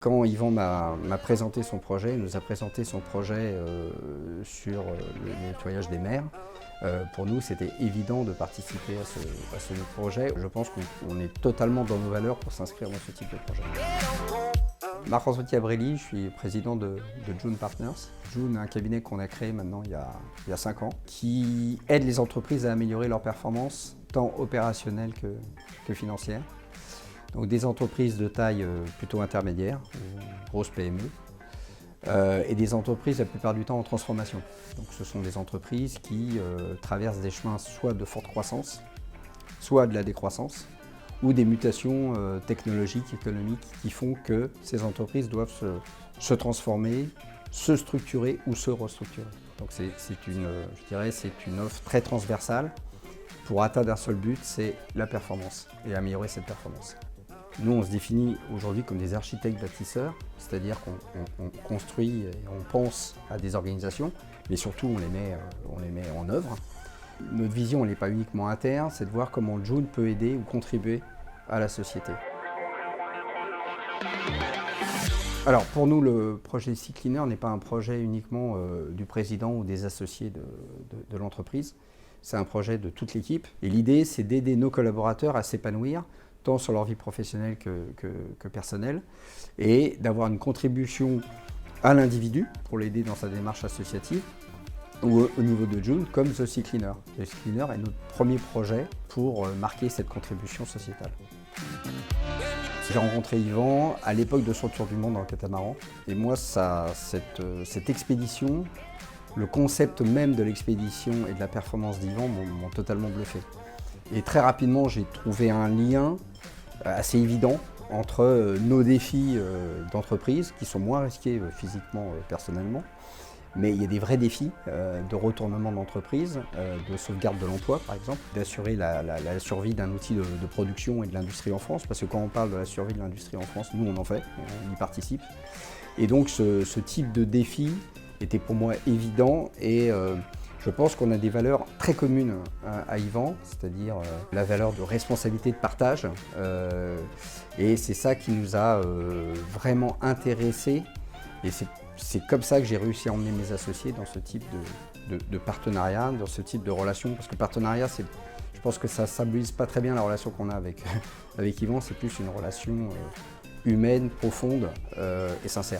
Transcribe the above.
Quand Yvan m'a présenté son projet, il nous a présenté son projet sur le nettoyage des mers. Pour nous, c'était évident de participer à ce projet. Je pense qu'on est totalement dans nos valeurs pour s'inscrire dans ce type de projet. Marc-François Chiabrelli, je suis président de June Partners. June est un cabinet qu'on a créé maintenant il y a 5 ans, qui aide les entreprises à améliorer leurs performances, tant opérationnelles que financières. Donc des entreprises de taille plutôt intermédiaire, grosses PME, et des entreprises la plupart du temps en transformation. Donc ce sont des entreprises qui traversent des chemins soit de forte croissance, soit de la décroissance, ou des mutations technologiques, économiques qui font que ces entreprises doivent se transformer, se structurer ou se restructurer. Donc c'est une offre très transversale pour atteindre un seul but, c'est la performance et améliorer cette performance. Nous, on se définit aujourd'hui comme des architectes bâtisseurs, c'est-à-dire qu'on construit et on pense à des organisations, mais surtout on les met en œuvre. Notre vision, elle n'est pas uniquement interne, c'est de voir comment June peut aider ou contribuer à la société. Alors pour nous, le projet CiCleaner n'est pas un projet uniquement du président ou des associés de l'entreprise, c'est un projet de toute l'équipe. Et l'idée, c'est d'aider nos collaborateurs à s'épanouir, tant sur leur vie professionnelle que personnelle, et d'avoir une contribution à l'individu pour l'aider dans sa démarche associative, ou au niveau de June, comme The CiCleaner. The CiCleaner est notre premier projet pour marquer cette contribution sociétale. J'ai rencontré Yvan à l'époque de son tour du monde en catamaran, et moi, cette expédition, le concept même de l'expédition et de la performance d'Yvan m'ont totalement bluffé. Et très rapidement, j'ai trouvé un lien assez évident entre nos défis d'entreprise, qui sont moins risqués physiquement, personnellement, mais il y a des vrais défis de retournement d'entreprise, de sauvegarde de l'emploi par exemple, d'assurer la survie d'un outil de production et de l'industrie en France, parce que quand on parle de la survie de l'industrie en France, nous on en fait, on y participe. Et donc ce type de défi était pour moi évident, et je pense qu'on a des valeurs très communes à Yvan, c'est-à-dire la valeur de responsabilité, de partage. Et c'est ça qui nous a vraiment intéressés. Et c'est comme ça que j'ai réussi à emmener mes associés dans ce type de partenariat, dans ce type de relation. Parce que partenariat, je pense que ça ne symbolise pas très bien la relation qu'on a avec Yvan. C'est plus une relation humaine, profonde et sincère.